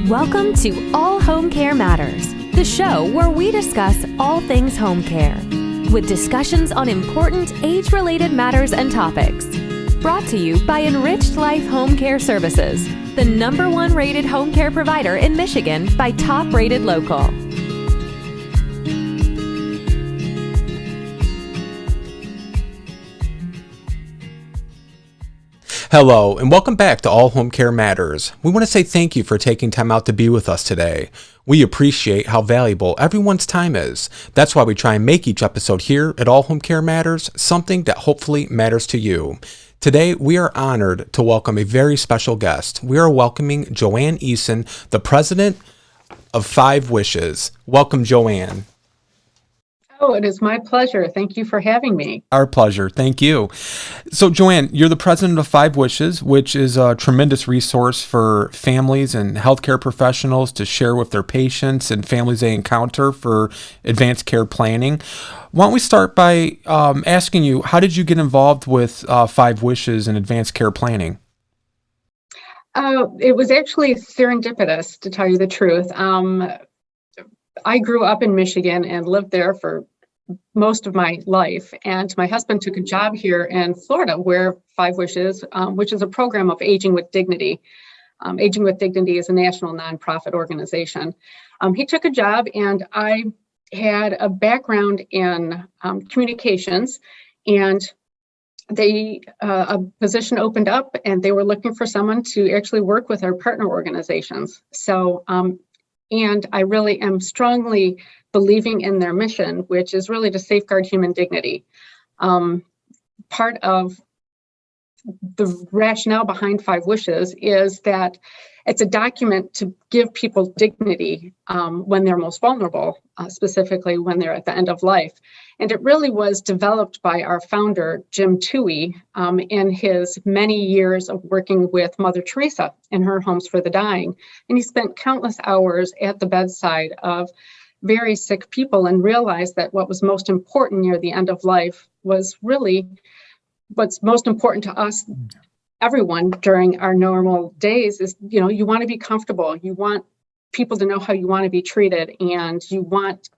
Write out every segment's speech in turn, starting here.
Welcome to All Home Care Matters, the show where we discuss all things home care, with discussions on important age-related matters and topics. Brought to you by Enriched Life Home Care Services, the #1 rated home care provider in Michigan by Top Rated Local. Hello, and welcome back to All Home Care Matters. We want to say thank you for taking time out to be with us today. We appreciate how valuable everyone's time is. That's why we try and make each episode here at All Home Care Matters something that hopefully matters to you. Today, we are honored to welcome a very special guest. We are welcoming Joanne Eason, the president of 5 Wishes. Welcome, Joanne. Oh, it is my pleasure. Thank you for having me. Our pleasure. Thank you. So, Joanne, you're the president of 5 Wishes, which is a tremendous resource for families and healthcare professionals to share with their patients and families they encounter for advanced care planning. Why don't we start by asking you, how did you get involved with 5 Wishes and advanced care planning? It was actually serendipitous, to tell you the truth. I grew up in Michigan and lived there for most of my life. And my husband took a job here in Florida where 5 Wishes, which is a program of Aging with Dignity. Aging with Dignity is a national nonprofit organization. He took a job and I had a background in communications, and a position opened up and they were looking for someone to actually work with our partner organizations. So, and I really am strongly believing in their mission, which is really to safeguard human dignity. Part of the rationale behind 5 Wishes is that it's a document to give people dignity when they're most vulnerable, specifically when they're at the end of life. And it really was developed by our founder, Jim Toohey, in his many years of working with Mother Teresa in her homes for the dying. And he spent countless hours at the bedside of very sick people and realized that what was most important near the end of life was really what's most important to us, everyone during our normal days is, you want to be comfortable. You want people to know how you want to be treated, and you want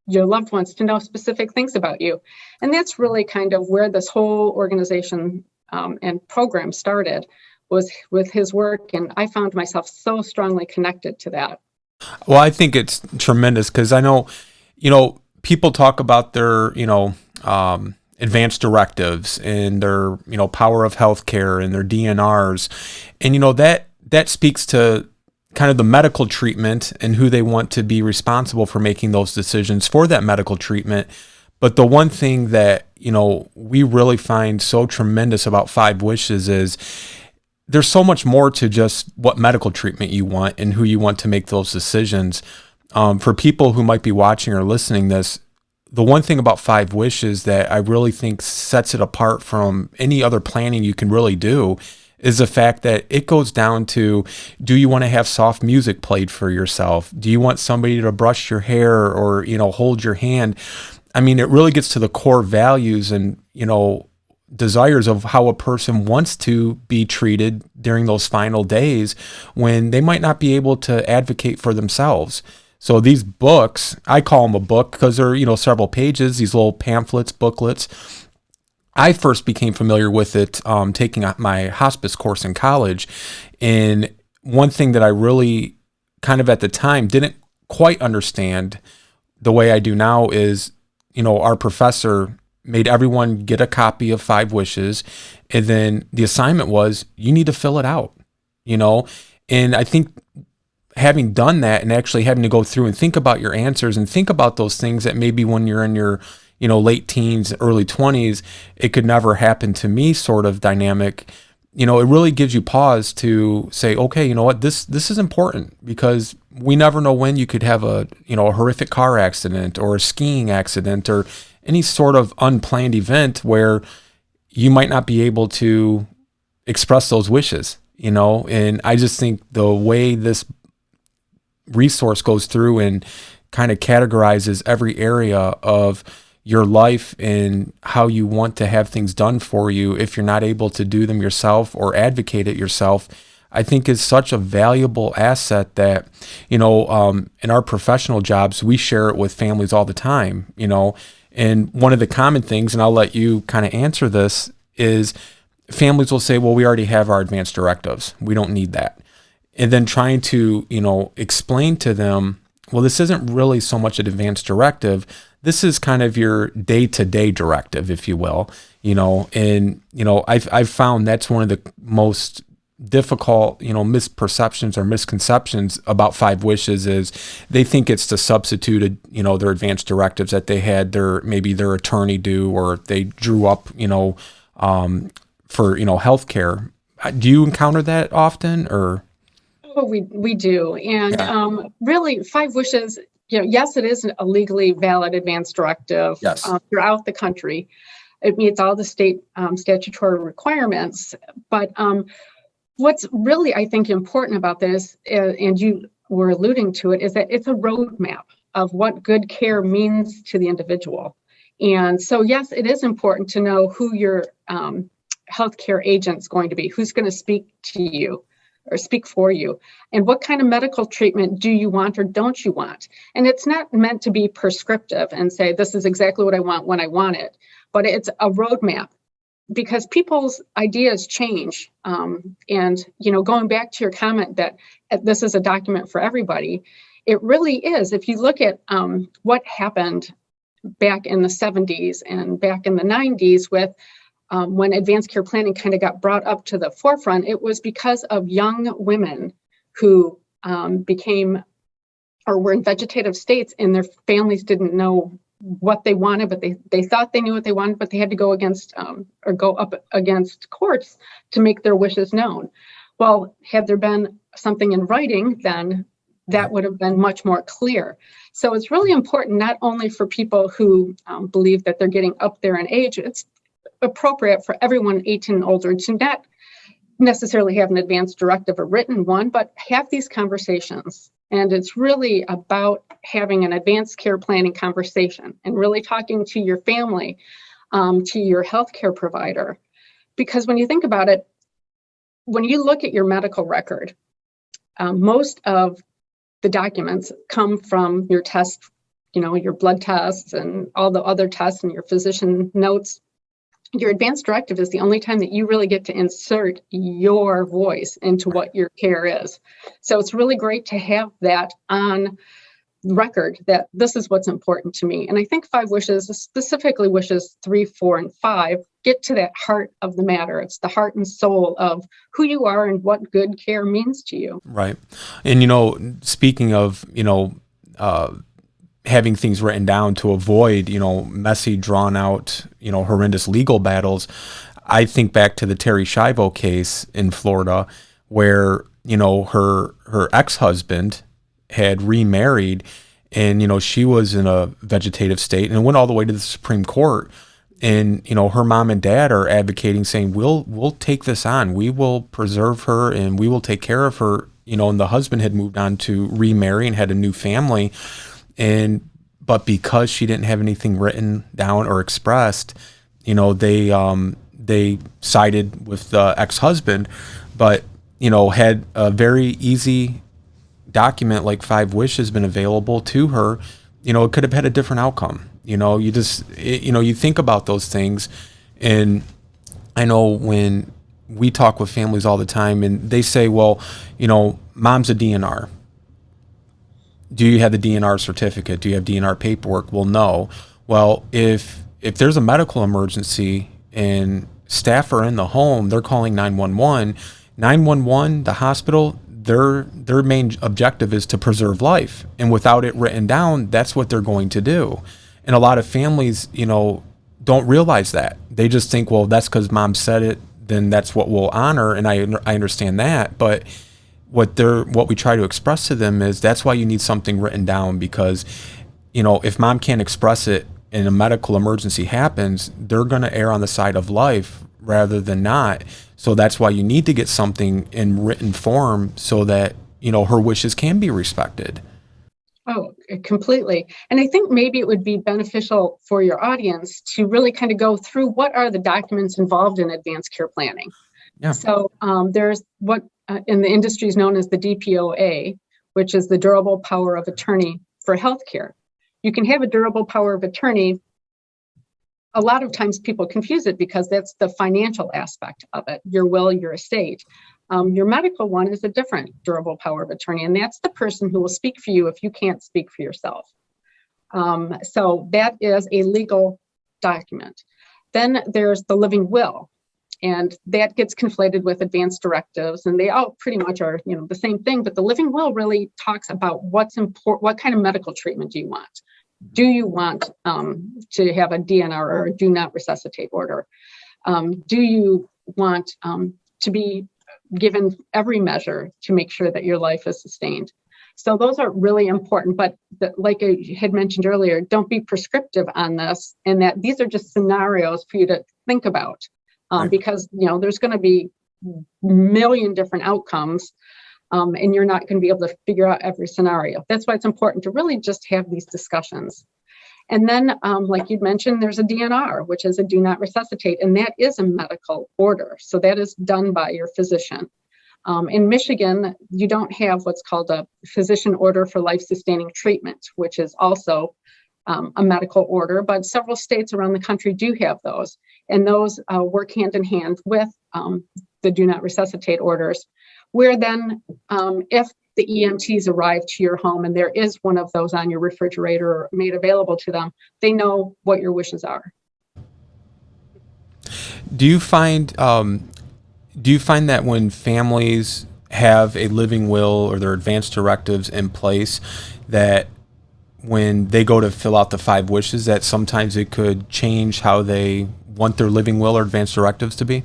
your loved ones to know specific things about you. And that's really kind of where this whole organization and program started, was with his work. And I found myself so strongly connected to that. Well, I think it's tremendous because I know, people talk about their, advanced directives and their, power of healthcare and their DNRs. And, that speaks to kind of the medical treatment and who they want to be responsible for making those decisions for that medical treatment. But the one thing that, we really find so tremendous about 5 Wishes is there's so much more to just what medical treatment you want and who you want to make those decisions. For people who might be watching or listening this, the one thing about 5 Wishes that I really think sets it apart from any other planning you can really do is the fact that it goes down to, do you want to have soft music played for yourself? Do you want somebody to brush your hair or, hold your hand? I mean, it really gets to the core values and, desires of how a person wants to be treated during those final days when they might not be able to advocate for themselves. So these books, I call them a book because they're, several pages, these little pamphlets, booklets. I first became familiar with it taking my hospice course in college. And one thing that I really kind of at the time didn't quite understand the way I do now is, our professor made everyone get a copy of 5 Wishes. And then the assignment was, you need to fill it out, And I think having done that and actually having to go through and think about your answers and think about those things that maybe when you're in your, late teens, early 20s, it could never happen to me sort of dynamic, it really gives you pause to say, okay, this is important because we never know when you could have a horrific car accident or a skiing accident or any sort of unplanned event where you might not be able to express those wishes, and I just think the way this resource goes through and kind of categorizes every area of your life and how you want to have things done for you if you're not able to do them yourself or advocate it yourself, I think is such a valuable asset that, in our professional jobs, we share it with families all the time, and one of the common things, and I'll let you kind of answer this, is families will say, well, we already have our advanced directives. We don't need that. And then trying to, explain to them, well, this isn't really so much an advanced directive. This is kind of your day-to-day directive, if you will, I've found that's one of the most difficult, misperceptions or misconceptions about Five Wishes is they think it's to substitute, their advanced directives that they had maybe their attorney do, or they drew up, for, healthcare. Do you encounter that often, or? Oh, we do. And really, Five Wishes, yes, it is a legally valid advanced directive throughout the country. It meets all the state statutory requirements. But what's really, I think, important about this, and you were alluding to it, is that it's a roadmap of what good care means to the individual. And so, yes, it is important to know who your healthcare agent's going to be, who's going to speak to you or speak for you, and what kind of medical treatment do you want or don't you want. And it's not meant to be prescriptive and say, this is exactly what I want when I want it, but it's a roadmap, because people's ideas change. And, going back to your comment that this is a document for everybody, it really is. If you look at what happened back in the 70s and back in the 90s with when advanced care planning kind of got brought up to the forefront, it was because of young women who became or were in vegetative states, and their families didn't know what they wanted, but they thought they knew what they wanted, but they had to go against or go up against courts to make their wishes known. Well, had there been something in writing, then that would have been much more clear. So it's really important, not only for people who believe that they're getting up there in age, it's appropriate for everyone 18 and older to not necessarily have an advanced directive or written one, but have these conversations. And it's really about having an advanced care planning conversation and really talking to your family, to your healthcare provider. Because when you think about it, when you look at your medical record, most of the documents come from your test, your blood tests and all the other tests and your physician notes. Your advanced directive is the only time that you really get to insert your voice into what your care is. So it's really great to have that on record, that this is what's important to me. And I think Five Wishes, specifically wishes 3, 4, and 5, get to that heart of the matter. It's the heart and soul of who you are and what good care means to you. Right. And, speaking of, having things written down to avoid, messy, drawn out, horrendous legal battles. I think back to the Terry Schiavo case in Florida where, her ex-husband had remarried and, she was in a vegetative state and it went all the way to the Supreme Court. And, her mom and dad are advocating saying, we'll take this on. We will preserve her and we will take care of her, and the husband had moved on to remarry and had a new family. But because she didn't have anything written down or expressed, they sided with the ex-husband, but, had a very easy document like Five Wishes been available to her, it could have had a different outcome. You think about those things. And I know when we talk with families all the time and they say, well, mom's a DNR. Do you have the DNR certificate? Do you have DNR paperwork? Well, no. Well, if there's a medical emergency and staff are in the home, they're calling 911. 911, the hospital, their main objective is to preserve life. And without it written down, that's what they're going to do. And a lot of families, don't realize that. They just think, well, that's because mom said it, then that's what we'll honor. And I understand that. But what we try to express to them is that's why you need something written down, because, if mom can't express it and a medical emergency happens, they're going to err on the side of life rather than not. So that's why you need to get something in written form so that, her wishes can be respected. Oh, completely. And I think maybe it would be beneficial for your audience to really kind of go through what are the documents involved in advanced care planning. Yeah. So there's what in the industry is known as the DPOA, which is the durable power of attorney for healthcare. You can have a durable power of attorney. A lot of times people confuse it because that's the financial aspect of it, your will, your estate. Your medical one is a different durable power of attorney, and that's the person who will speak for you if you can't speak for yourself. So that is a legal document. Then there's the living will, and that gets conflated with advanced directives, and they all pretty much are, the same thing. But the living will really talks about what's important. What kind of medical treatment do you want? Do you want to have a DNR or a do not resuscitate order? Do you want to be given every measure to make sure that your life is sustained? So those are really important, but like I had mentioned earlier, don't be prescriptive on this, and that these are just scenarios for you to think about, Right. because there's going to be a million different outcomes, and you're not going to be able to figure out every scenario. That's why it's important to really just have these discussions. And then, like you'd mentioned, there's a DNR, which is a do not resuscitate, and that is a medical order. So that is done by your physician. In Michigan, you don't have what's called a physician order for life-sustaining treatment, which is also a medical order, but several states around the country do have those. And those work hand in hand with the do not resuscitate orders, where then if the EMTs arrive to your home and there is one of those on your refrigerator or made available to them, they know what your wishes are. Do you find that when families have a living will or their advanced directives in place, that when they go to fill out the 5 wishes, that sometimes it could change how they want their living will or advanced directives to be?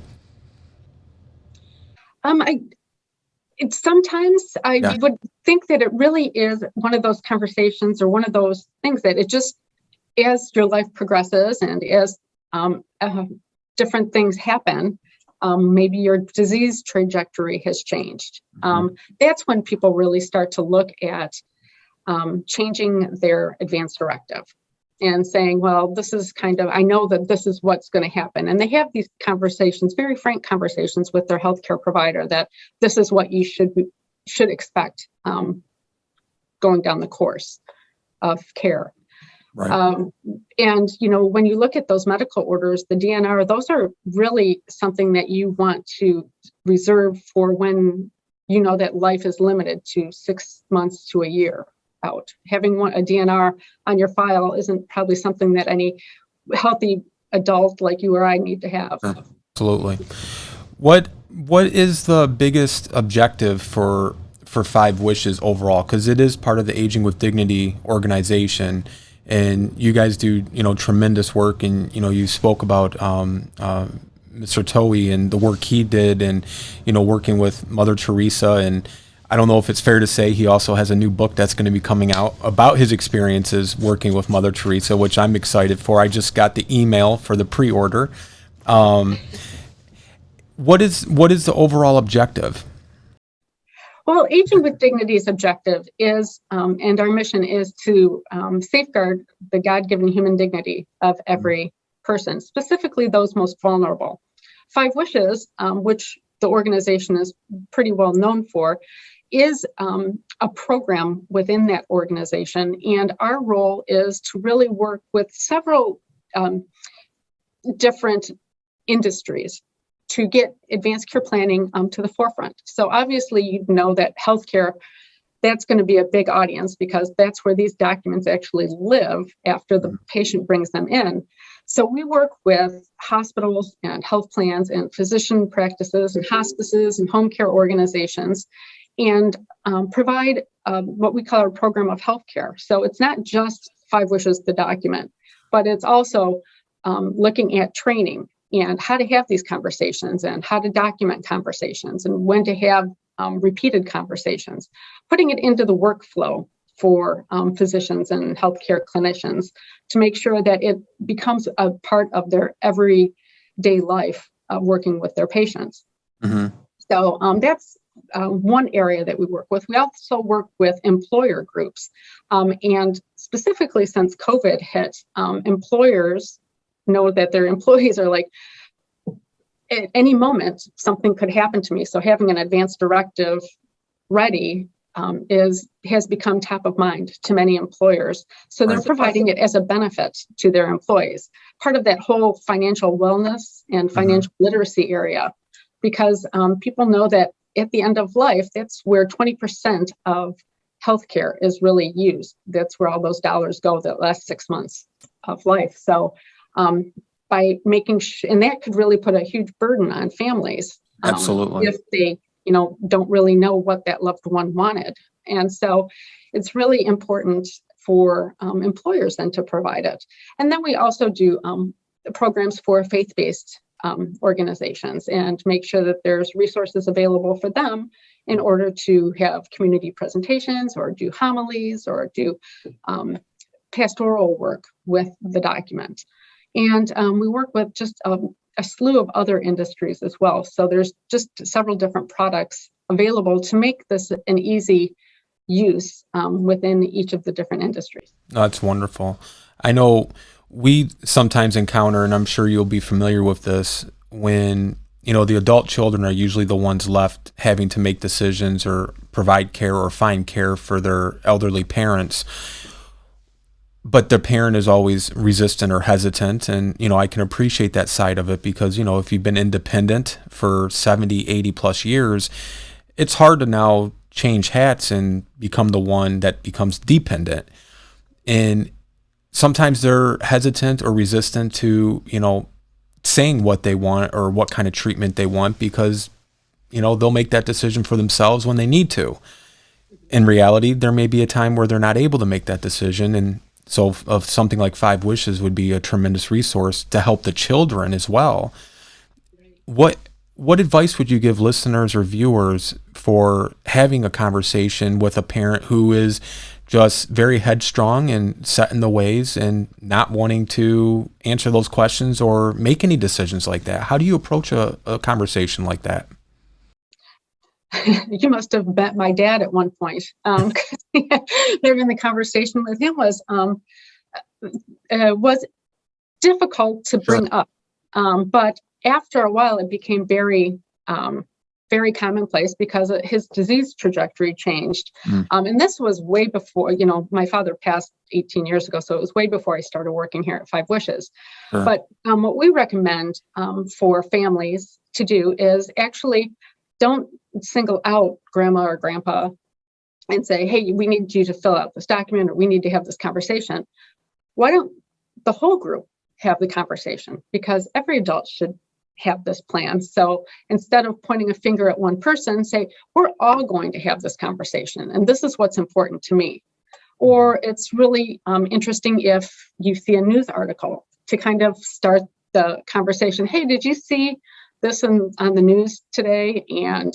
Sometimes I would think that it really is one of those conversations or one of those things that it just, as your life progresses and as different things happen, maybe your disease trajectory has changed. That's when people really start to look at changing their advanced directive and saying, well, this is I know that this is what's going to happen. And they have these conversations, very frank conversations with their healthcare provider, that this is what you should expect going down the course of care. Right. And, when you look at those medical orders, the DNR, those are really something that you want to reserve for when you know that life is limited to 6 months to a year out. Having a DNR on your file isn't probably something that any healthy adult like you or I need to have. Absolutely. What is the biggest objective for 5 Wishes overall? Because it is part of the Aging with Dignity organization, and you guys do tremendous work. And you spoke about Mr. Towie and the work he did, and working with Mother Teresa. And I don't know if it's fair to say he also has a new book that's going to be coming out about his experiences working with Mother Teresa, which I'm excited for. I just got the email for the pre-order. What is the overall objective? Well, Aging with Dignity's objective is, and our mission is to safeguard the God-given human dignity of every person, specifically those most vulnerable. 5 Wishes, which the organization is pretty well known for, is a program within that organization. And our role is to really work with several different industries to get advanced care planning to the forefront. So obviously, you know that healthcare, that's going to be a big audience because that's where these documents actually live after the patient brings them in. So we work with hospitals and health plans and physician practices and hospices and home care organizations, and provide what we call our program of healthcare. So it's not just 5 Wishes, the document, but it's also looking at training and how to have these conversations and how to document conversations and when to have repeated conversations, putting it into the workflow for physicians and healthcare clinicians to make sure that it becomes a part of their everyday life working with their patients. Mm-hmm. So that's one area that we work with. We also work with employer groups. And specifically since COVID hit, employers know that their employees are at any moment, something could happen to me. So having an advance directive ready has become top of mind to many employers. So they're providing it as a benefit to their employees. Part of that whole financial wellness and financial literacy area, because people know that at the end of life, that's where 20% of healthcare is really used. That's where all those dollars go the last 6 months of life. So by making and that could really put a huge burden on families. Absolutely. If they don't really know what that loved one wanted. And so it's really important for employers then to provide it. And then we also do programs for faith-based organizations and make sure that there's resources available for them in order to have community presentations or do homilies or do pastoral work with the document. And we work with just a slew of other industries as well. So there's just several different products available to make this an easy use within each of the different industries. That's wonderful. I know we sometimes encounter, and I'm sure you'll be familiar with this, when the adult children are usually the ones left having to make decisions or provide care or find care for their elderly parents. But the parent is always resistant or hesitant. And, I can appreciate that side of it because, if you've been independent for 70, 80 plus years, it's hard to now change hats and become the one that becomes dependent. And sometimes they're hesitant or resistant to, saying what they want or what kind of treatment they want because, they'll make that decision for themselves when they need to. In reality, there may be a time where they're not able to make that decision. And so of something like 5 Wishes would be a tremendous resource to help the children as well. What advice would you give listeners or viewers for having a conversation with a parent who is just very headstrong and set in the ways and not wanting to answer those questions or make any decisions like that? How do you approach a conversation like that? You must have met my dad at one point. Having the conversation with him was difficult to bring up. But after a while, it became very, very commonplace because his disease trajectory changed. And this was way before, my father passed 18 years ago. So it was way before I started working here at 5 Wishes. But what we recommend for families to do is actually don't single out grandma or grandpa and say, hey, we need you to fill out this document or we need to have this conversation. Why don't the whole group have the conversation? Because every adult should have this plan. So instead of pointing a finger at one person, say, we're all going to have this conversation. And this is what's important to me. Or it's really interesting if you see a news article to kind of start the conversation. Hey, did you see this on the news today? And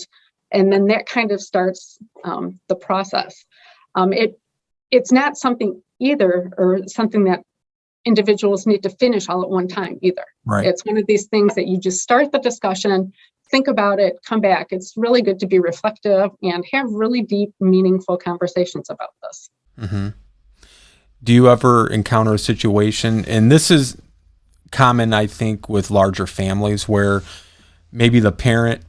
then that kind of starts the process. It's not something either, or something that individuals need to finish all at one time either. Right. It's one of these things that you just start the discussion, think about it, come back. It's really good to be reflective and have really deep, meaningful conversations about this. Mm-hmm. Do you ever encounter a situation, and this is common, I think, with larger families, where maybe the parent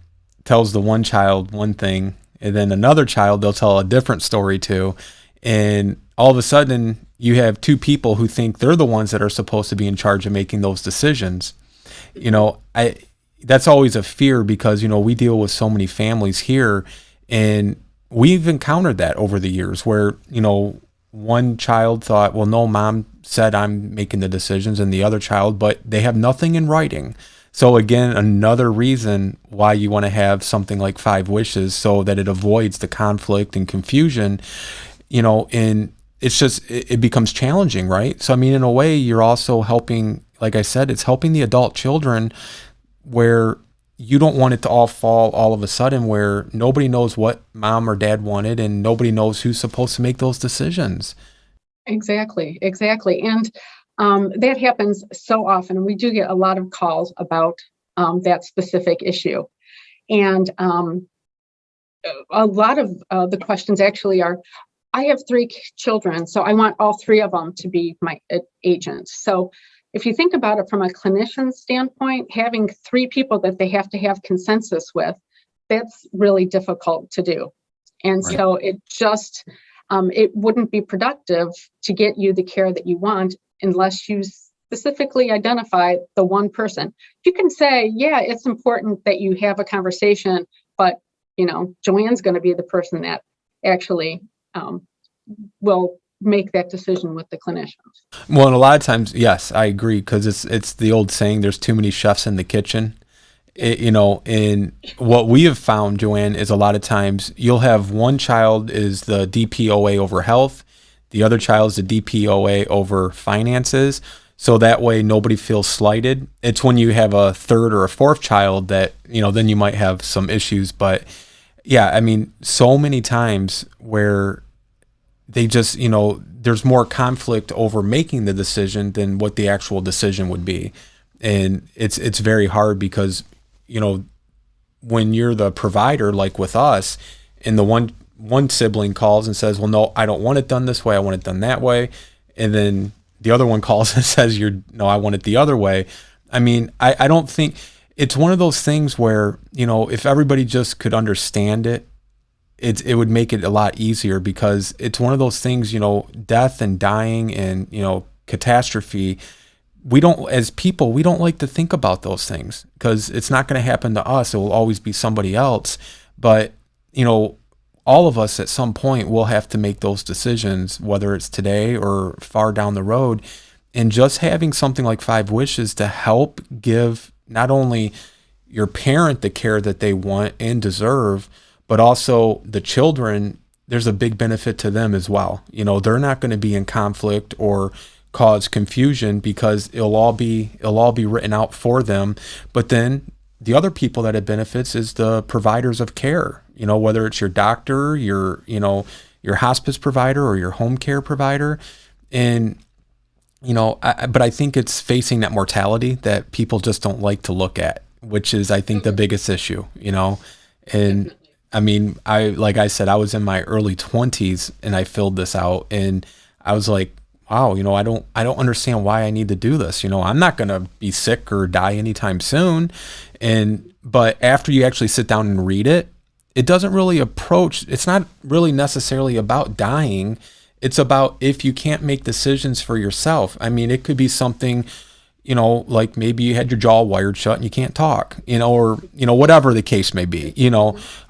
tells the one child one thing, and then another child they'll tell a different story to, and all of a sudden you have 2 people who think they're the ones that are supposed to be in charge of making those decisions. That's always a fear because, we deal with so many families here, and we've encountered that over the years where, one child thought, well, no, mom said I'm making the decisions, and the other child, but they have nothing in writing. So again, another reason why you want to have something like 5 Wishes so that it avoids the conflict and confusion, and it's just, it becomes challenging, right? So, I mean, in a way, you're also helping, like I said, it's helping the adult children where you don't want it to all fall all of a sudden where nobody knows what mom or dad wanted and nobody knows who's supposed to make those decisions. Exactly. And that happens so often. We do get a lot of calls about that specific issue. And a lot of the questions actually are, I have 3 children, so I want all 3 of them to be my agents. So if you think about it from a clinician standpoint, having 3 people that they have to have consensus with, that's really difficult to do. And Right. so it just, it wouldn't be productive to get you the care that you want unless you specifically identify the one person. You can say, yeah, it's important that you have a conversation, but, Joanne's going to be the person that actually will make that decision with the clinicians. Well, and a lot of times, yes, I agree, because it's the old saying, there's too many chefs in the kitchen. And what we have found, Joanne, is a lot of times you'll have one child is the DPOA over health, the other child is the DPOA over finances. So that way nobody feels slighted. It's when you have a third or a fourth child that, then you might have some issues. But yeah, I mean, so many times where they just, there's more conflict over making the decision than what the actual decision would be. And it's very hard because, when you're the provider, like with us, and the one sibling calls and says, well, no, I don't want it done this way. I want it done that way. And then the other one calls and says, no, I want it the other way. I mean, I don't think it's one of those things where, if everybody just could understand it, it would make it a lot easier, because it's one of those things, death and dying and, catastrophe. As people, we don't like to think about those things because it's not going to happen to us. It will always be somebody else. But, all of us at some point will have to make those decisions, whether it's today or far down the road. And just having something like 5 Wishes to help give not only your parent the care that they want and deserve, but also the children, there's a big benefit to them as well. They're not going to be in conflict or cause confusion because it'll all be written out for them. But then the other people that it benefits is the providers of care, whether it's your doctor, your hospice provider, or your home care provider. And, but I think it's facing that mortality that people just don't like to look at, which is, I think, the biggest issue, and I mean, like I said, I was in my early 20s and I filled this out, and I was like, wow, I don't understand why I need to do this. I'm not going to be sick or die anytime soon. But after you actually sit down and read it, it doesn't really it's not really necessarily about dying. It's about if you can't make decisions for yourself. I mean, it could be something, like maybe you had your jaw wired shut and you can't talk, or, whatever the case may be,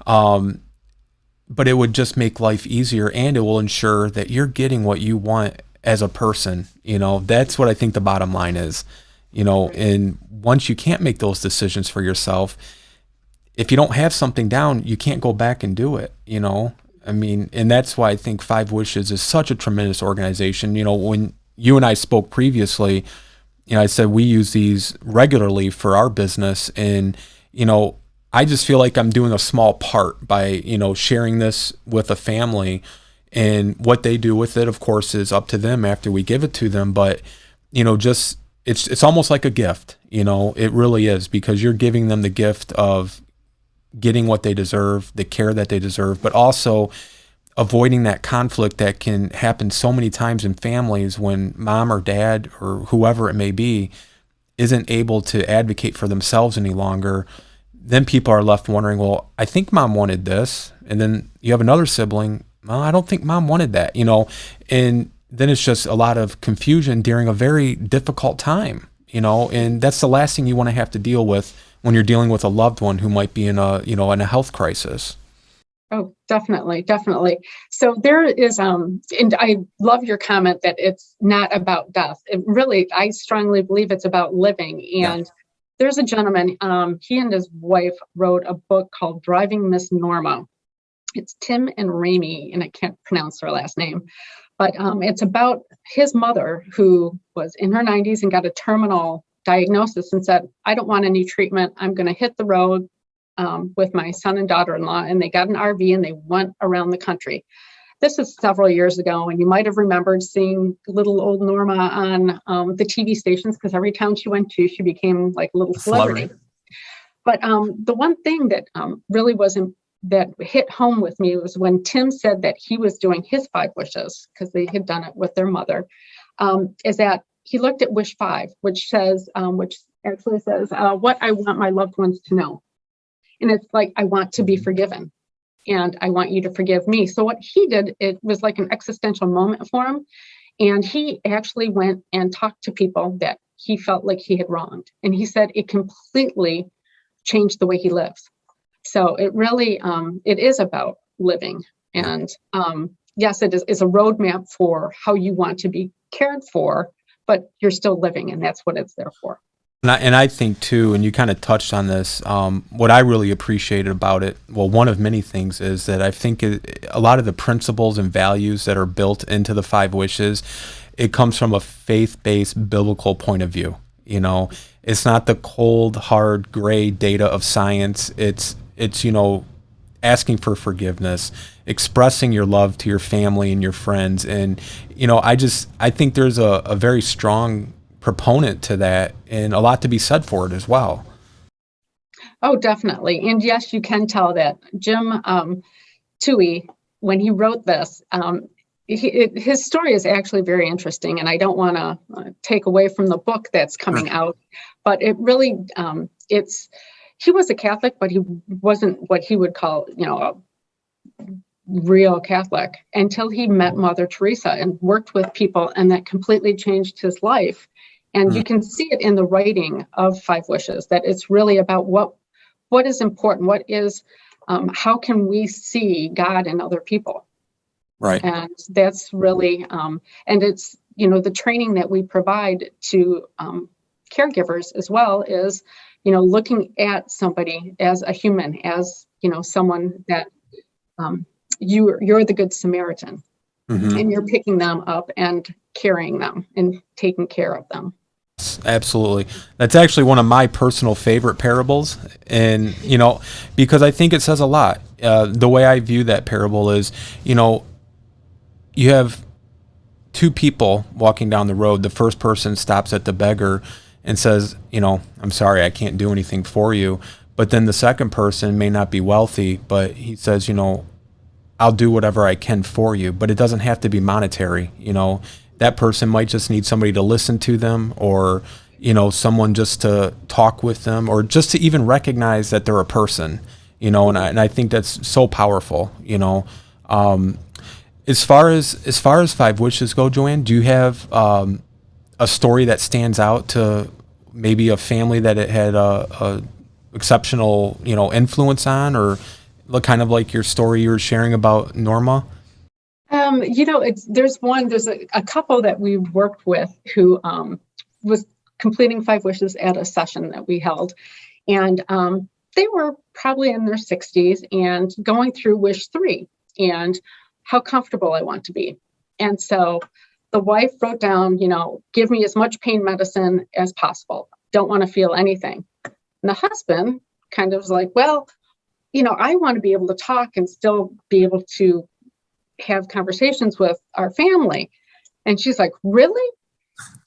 but it would just make life easier, and it will ensure that you're getting what you want as a person. That's what I think the bottom line is, and once you can't make those decisions for yourself, if you don't have something down, you can't go back and do it, I mean, and that's why I think 5 Wishes is such a tremendous organization. When you and I spoke previously, I said we use these regularly for our business, and, I just feel like I'm doing a small part by, sharing this with a family, and what they do with it, of course, is up to them after we give it to them. But, just, it's almost like a gift, it really is, because you're giving them the gift of getting what they deserve, the care that they deserve, but also avoiding that conflict that can happen so many times in families when mom or dad or whoever it may be isn't able to advocate for themselves any longer. Then people are left wondering, well, I think mom wanted this. And then you have another sibling, well, I don't think mom wanted that, and then it's just a lot of confusion during a very difficult time, and that's the last thing you want to have to deal with when you're dealing with a loved one who might be in a health crisis. Oh, definitely. Definitely. So there is, and I love your comment that it's not about death. It really, I strongly believe it's about living. And there's a gentleman, he and his wife wrote a book called Driving Miss Norma. It's Tim and Ramey, and I can't pronounce her last name, but it's about his mother who was in her 90s and got a terminal diagnosis and said, I don't want any treatment. I'm going to hit the road with my son and daughter-in-law. And they got an RV and they went around the country. This is several years ago, and you might have remembered seeing little old Norma on the TV stations, because every town she went to, she became like a little celebrity. But the one thing that really that hit home with me was when Tim said that he was doing his 5 Wishes, because they had done it with their mother, is that he looked at wish 5, which actually says, what I want my loved ones to know. And it's like, I want to be forgiven, and I want you to forgive me. So what he did, it was like an existential moment for him. And he actually went and talked to people that he felt like he had wronged. And he said it completely changed the way he lives. So it really, it is about living. And yes, it is a roadmap for how you want to be cared for, but you're still living, and that's what it's there for. And I think too, and you kind of touched on this, what I really appreciated about it, well, one of many things, is that I think a lot of the principles and values that are built into the 5 wishes, it comes from a faith-based biblical point of view. You know, it's not the cold, hard, gray data of science. It's asking for forgiveness, expressing your love to your family and your friends. And, I think there's a very strong proponent to that, and a lot to be said for it as well. Oh, definitely. And yes, you can tell that Jim Toohey, when he wrote this, his story is actually very interesting, and I don't want to take away from the book that's coming out, but it really, he was a Catholic, but he wasn't what he would call, a real Catholic, until he met Mother Teresa and worked with people, and that completely changed his life. And you can see it in the writing of 5 Wishes, that it's really about what is important, what is, how can we see God in other people? Right. And that's really, and it's, the training that we provide to caregivers as well is, looking at somebody as a human, as, someone that you're the Good Samaritan, and you're picking them up and carrying them and taking care of them. Absolutely. That's actually one of my personal favorite parables. And, because I think it says a lot. The way I view that parable is, you have 2 people walking down the road. The first person stops at the beggar and says, I'm sorry, I can't do anything for you. But then the second person may not be wealthy, but he says, I'll do whatever I can for you. But it doesn't have to be monetary. That person might just need somebody to listen to them, or, someone just to talk with them, or just to even recognize that they're a person, and I think that's so powerful, As far as 5 Wishes go, Joanne, do you have a story that stands out to maybe a family that it had a exceptional, influence on, or kind of like your story you were sharing about Norma? There's a couple that we worked with who was completing 5 Wishes at a session that we held. And they were probably in their 60s and going through wish 3 and how comfortable I want to be. And so the wife wrote down, give me as much pain medicine as possible. Don't want to feel anything. And the husband kind of was like, well, I want to be able to talk and still be able to have conversations with our family. And she's like, really?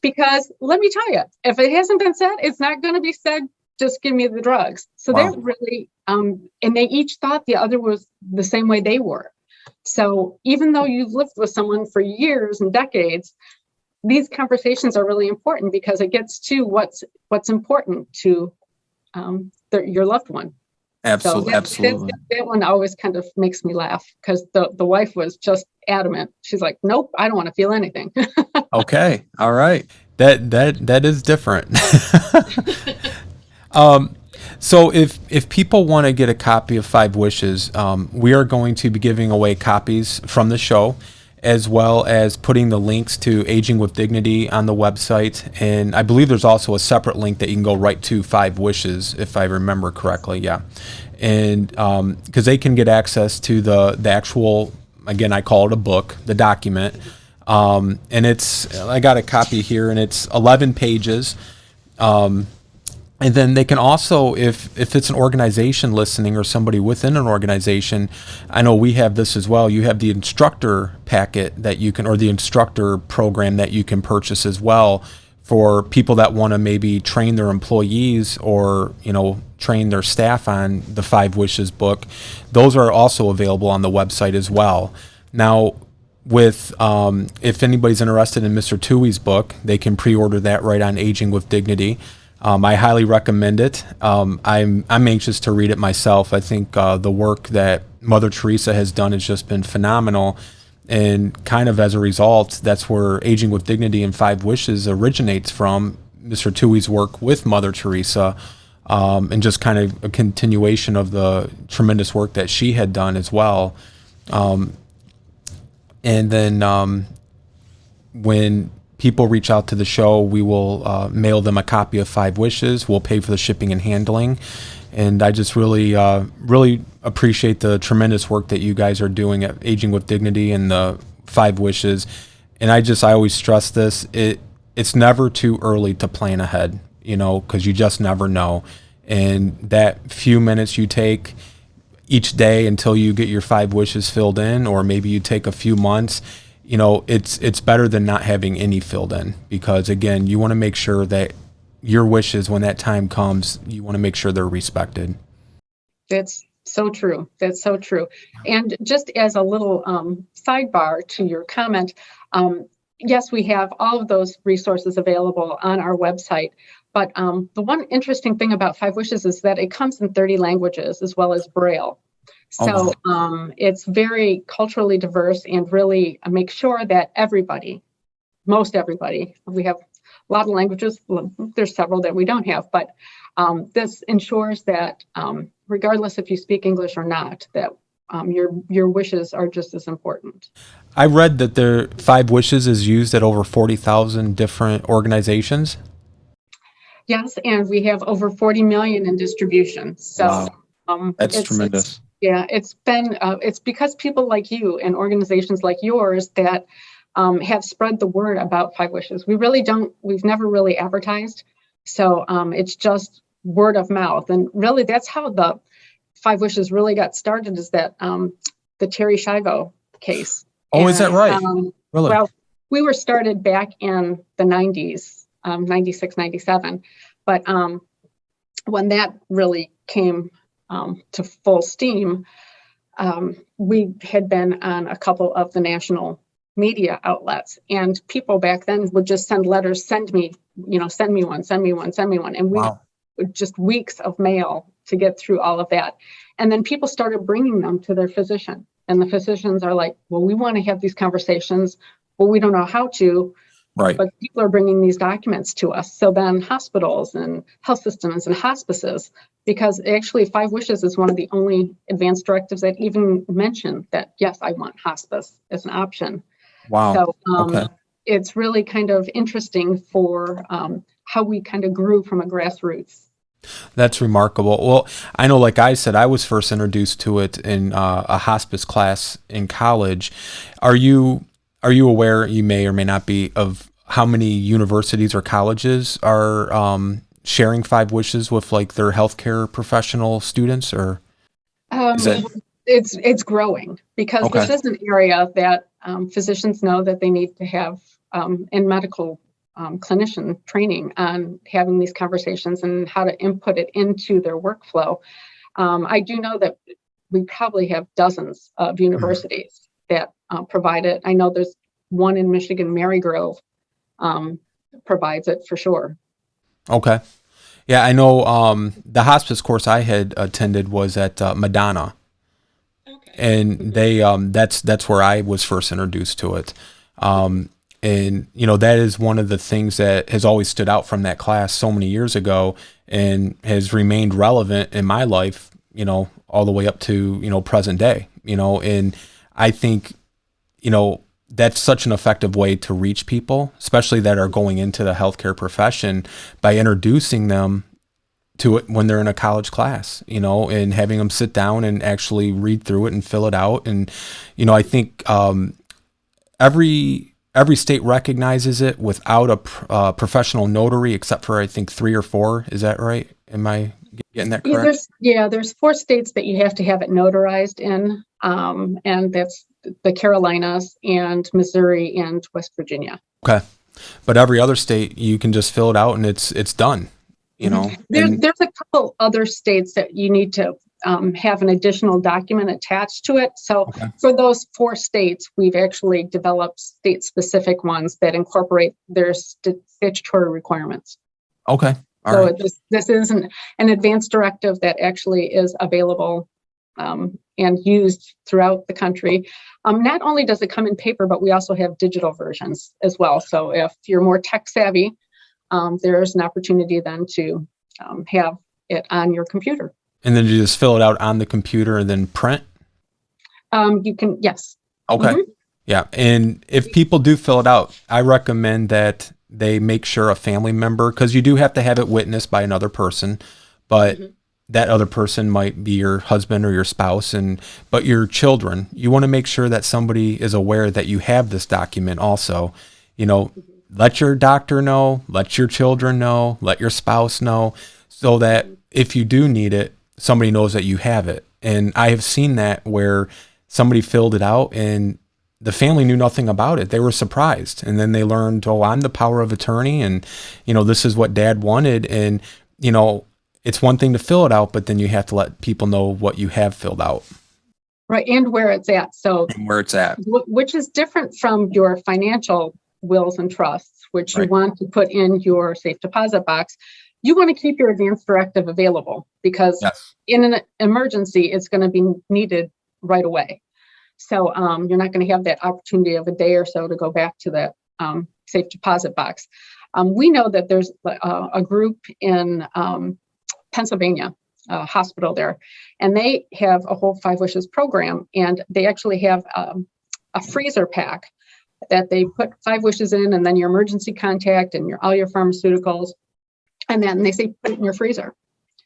Because let me tell you, if it hasn't been said, it's not going to be said. Just give me the drugs. So Wow. They really, and they each thought the other was the same way they were. So even though you've lived with someone for years and decades, these conversations are really important because it gets to what's important to your loved one. Absolutely. So Absolutely. that one always kind of makes me laugh because the wife was just adamant. She's like, nope, I don't want to feel anything. Okay. All right. That is different. So if people want to get a copy of 5 Wishes, we are going to be giving away copies from the show, as well as putting the links to Aging with Dignity on the website. And I believe there's also a separate link that you can go right to 5 Wishes, if I remember correctly. Yeah. And because they can get access to the actual, again, I call it a book, the document. And I got a copy here, and it's 11 pages. And then they can also, if it's an organization listening or somebody within an organization, I know we have this as well. You have the instructor packet that you can, or the instructor program that you can purchase as well for people that want to maybe train their employees or, train their staff on the 5 Wishes book. Those are also available on the website as well. Now, with if anybody's interested in Mr. Tui's book, they can pre-order that right on Aging with Dignity. I highly recommend it. I'm anxious to read it myself. I think the work that Mother Teresa has done has just been phenomenal, and kind of as a result, that's where Aging with Dignity and Five Wishes originates from. Mr. Tui's work with Mother Teresa, and just kind of a continuation of the tremendous work that she had done as well. And then when people reach out to the show, we will mail them a copy of Five Wishes. We'll pay for the shipping and handling. And I just really, really appreciate the tremendous work that you guys are doing at Aging with Dignity and the Five Wishes. And I always stress this. It's never too early to plan ahead, because you just never know. And that few minutes you take each day until you get your Five Wishes filled in, or maybe you take a few months, it's better than not having any filled in, because again, you want to make sure that your wishes, when that time comes, you want to make sure they're respected. That's so true. That's so true. And just as a little sidebar to your comment, yes, we have all of those resources available on our website. But the one interesting thing about Five Wishes is that it comes in 30 languages as well as Braille. So it's very culturally diverse, and really make sure that most everybody, we have a lot of languages, there's several that we don't have, but this ensures that regardless if you speak English or not, that your wishes are just as important. I read that the Five Wishes is used at over 40,000 different organizations. Yes, and we have over 40 million in distribution. So that's tremendous. It's been it's because people like you and organizations like yours that have spread the word about Five Wishes. We've never really advertised. So it's just word of mouth. And really that's how the Five Wishes really got started, is that the Terry Schiavo case. Oh, is that right? Really? Well, we were started back in the 90s. 96, 97. But when that really came to full steam, we had been on a couple of the national media outlets, and people back then would just send letters, send me one. And we just weeks of mail to get through all of that. And then people started bringing them to their physician, and the physicians are like, well, we want to have these conversations. Well, we don't know how to. Right. But people are bringing these documents to us. So then hospitals and health systems and hospices, because actually Five Wishes is one of the only advanced directives that even mention that, yes, I want hospice as an option. Wow. So it's really kind of interesting for how we kind of grew from a grassroots. That's remarkable. Well, I know, like I said, I was first introduced to it in a hospice class in college. Are you aware, you may or may not be, of how many universities or colleges are sharing Five Wishes with like their healthcare professional students, or it's growing, because this is an area that physicians know that they need to have in medical clinician training on having these conversations and how to input it into their workflow. I do know that we probably have dozens of universities that provide it. I know there's one in Michigan, Marygrove, provides it for sure. Okay. Yeah, I know the hospice course I had attended was at Madonna. Okay. And they that's where I was first introduced to it. And that is one of the things that has always stood out from that class so many years ago, and has remained relevant in my life, all the way up to, present day, and I think, that's such an effective way to reach people, especially that are going into the healthcare profession, by introducing them to it when they're in a college class, and having them sit down and actually read through it and fill it out. And, I think every state recognizes it without a professional notary, except for I think 3 or 4. Is that right? Am I getting that correct? There's 4 states that you have to have it notarized in, and that's the Carolinas and Missouri and West Virginia. Okay, but every other state you can just fill it out and it's done. There's a couple other states that you need to have an additional document attached to it. So Okay. for those 4 states, we've actually developed state-specific ones that incorporate their statutory requirements. Okay. All So right. this is an advanced directive that actually is available and used throughout the country. Not only does it come in paper, but we also have digital versions as well. So if you're more tech savvy, there's an opportunity then to have it on your computer. And then you just fill it out on the computer and then print? You can, yes. Okay. Mhm. Yeah. And if people do fill it out, I recommend that they make sure a family member, because you do have to have it witnessed by another person, but that other person might be your husband or your spouse, but your children, you want to make sure that somebody is aware that you have this document also. Let your doctor know, let your children know, let your spouse know, so that if you do need it, somebody knows that you have it. And I have seen that where somebody filled it out and the family knew nothing about it. They were surprised. And then they learned, oh, I'm the power of attorney. And, this is what dad wanted. And, it's one thing to fill it out, but then you have to let people know what you have filled out. Right. And where it's at. So Where it's at. Which is different from your financial wills and trusts, which you want to put in your safe deposit box. You want to keep your advance directive available because in an emergency, it's going to be needed right away. So you're not going to have that opportunity of a day or so to go back to that safe deposit box. We know that there's a group in Pennsylvania, hospital there, and they have a whole 5 Wishes program, and they actually have a freezer pack that they put 5 Wishes in, and then your emergency contact and all your pharmaceuticals, and then they say put it in your freezer.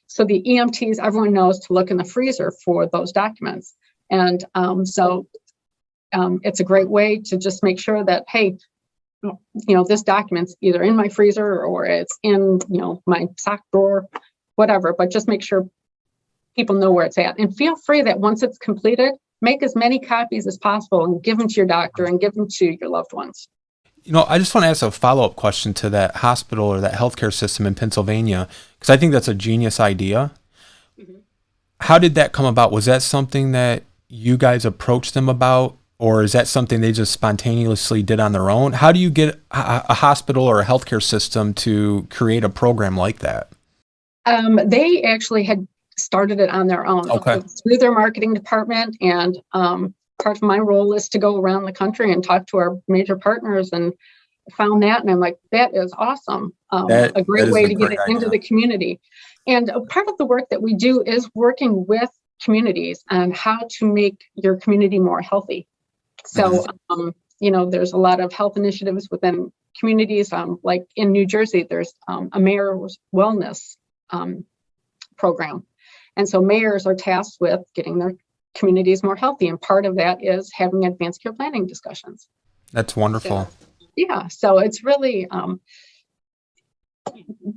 So the EMTs, everyone knows to look in the freezer for those documents. And so it's a great way to just make sure that, hey, this document's either in my freezer or it's in, my sock drawer, whatever, but just make sure people know where it's at. And feel free that once it's completed, make as many copies as possible and give them to your doctor and give them to your loved ones. I just want to ask a follow-up question to that hospital or that healthcare system in Pennsylvania, because I think that's a genius idea. How did that come about? Was that something that you guys approached them about, or is that something they just spontaneously did on their own? How do you get a hospital or a healthcare system to create a program like that? They actually had started it on their own through their marketing department. And part of my role is to go around the country and talk to our major partners, and found that. And I'm like, that is awesome. A great way to get it into the community. And a part of the work that we do is working with communities on how to make your community more healthy. So, there's a lot of health initiatives within communities. Like in New Jersey, there's a mayor's wellness program. And so mayors are tasked with getting their communities more healthy. And part of that is having advanced care planning discussions. That's wonderful. So it's really,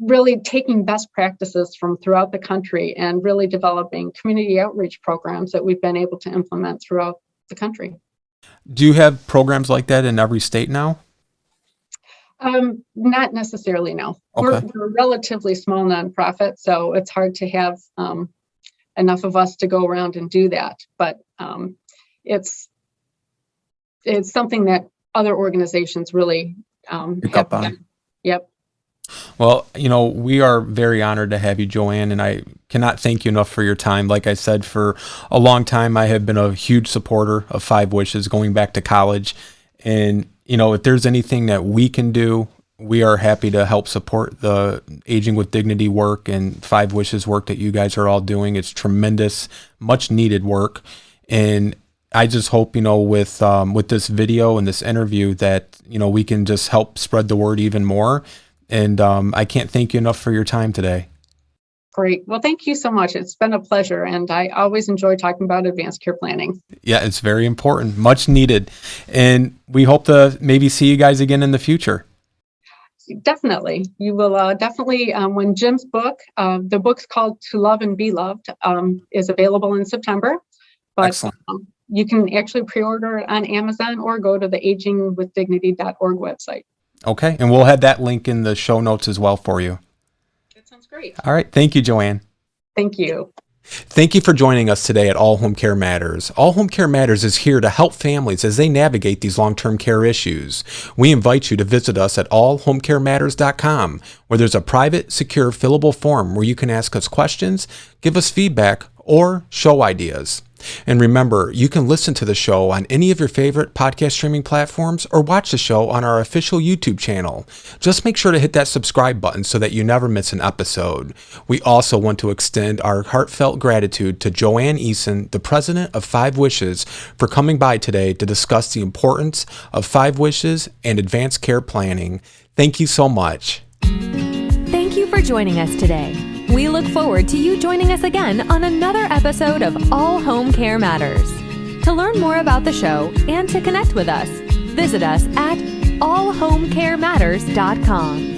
really taking best practices from throughout the country and really developing community outreach programs that we've been able to implement throughout the country. Do you have programs like that in every state now? Not necessarily, no. Okay. We're a relatively small nonprofit, so it's hard to have enough of us to go around and do that. But it's something that other organizations really pick up on. Yep. Well, we are very honored to have you, Joanne, and I cannot thank you enough for your time. Like I said, for a long time, I have been a huge supporter of 5 Wishes going back to college. And, if there's anything that we can do, we are happy to help support the Aging with Dignity work and 5 Wishes work that you guys are all doing. It's tremendous, much needed work. And I just hope, with this video and this interview that, we can just help spread the word even more. And I can't thank you enough for your time today. Great. Well, thank you so much. It's been a pleasure. And I always enjoy talking about advanced care planning. Yeah, it's very important, much needed. And we hope to maybe see you guys again in the future. Definitely. You will definitely, when Jim's book, the book's called To Love and Be Loved, is available in September. But excellent. You can actually pre-order it on Amazon or go to the agingwithdignity.org website. Okay. And we'll have that link in the show notes as well for you. That sounds great. All right. Thank you, Joanne. Thank you. Thank you for joining us today at All Home Care Matters. All Home Care Matters is here to help families as they navigate these long-term care issues. We invite you to visit us at allhomecarematters.com, where there's a private, secure, fillable form where you can ask us questions, give us feedback, or show ideas. And remember, you can listen to the show on any of your favorite podcast streaming platforms or watch the show on our official YouTube channel. Just make sure to hit that subscribe button so that you never miss an episode. We also want to extend our heartfelt gratitude to Joanne Eason, the president of 5 Wishes, for coming by today to discuss the importance of 5 Wishes and advanced care planning. Thank you so much. Thank you for joining us today. We look forward to you joining us again on another episode of All Home Care Matters. To learn more about the show and to connect with us, visit us at allhomecarematters.com.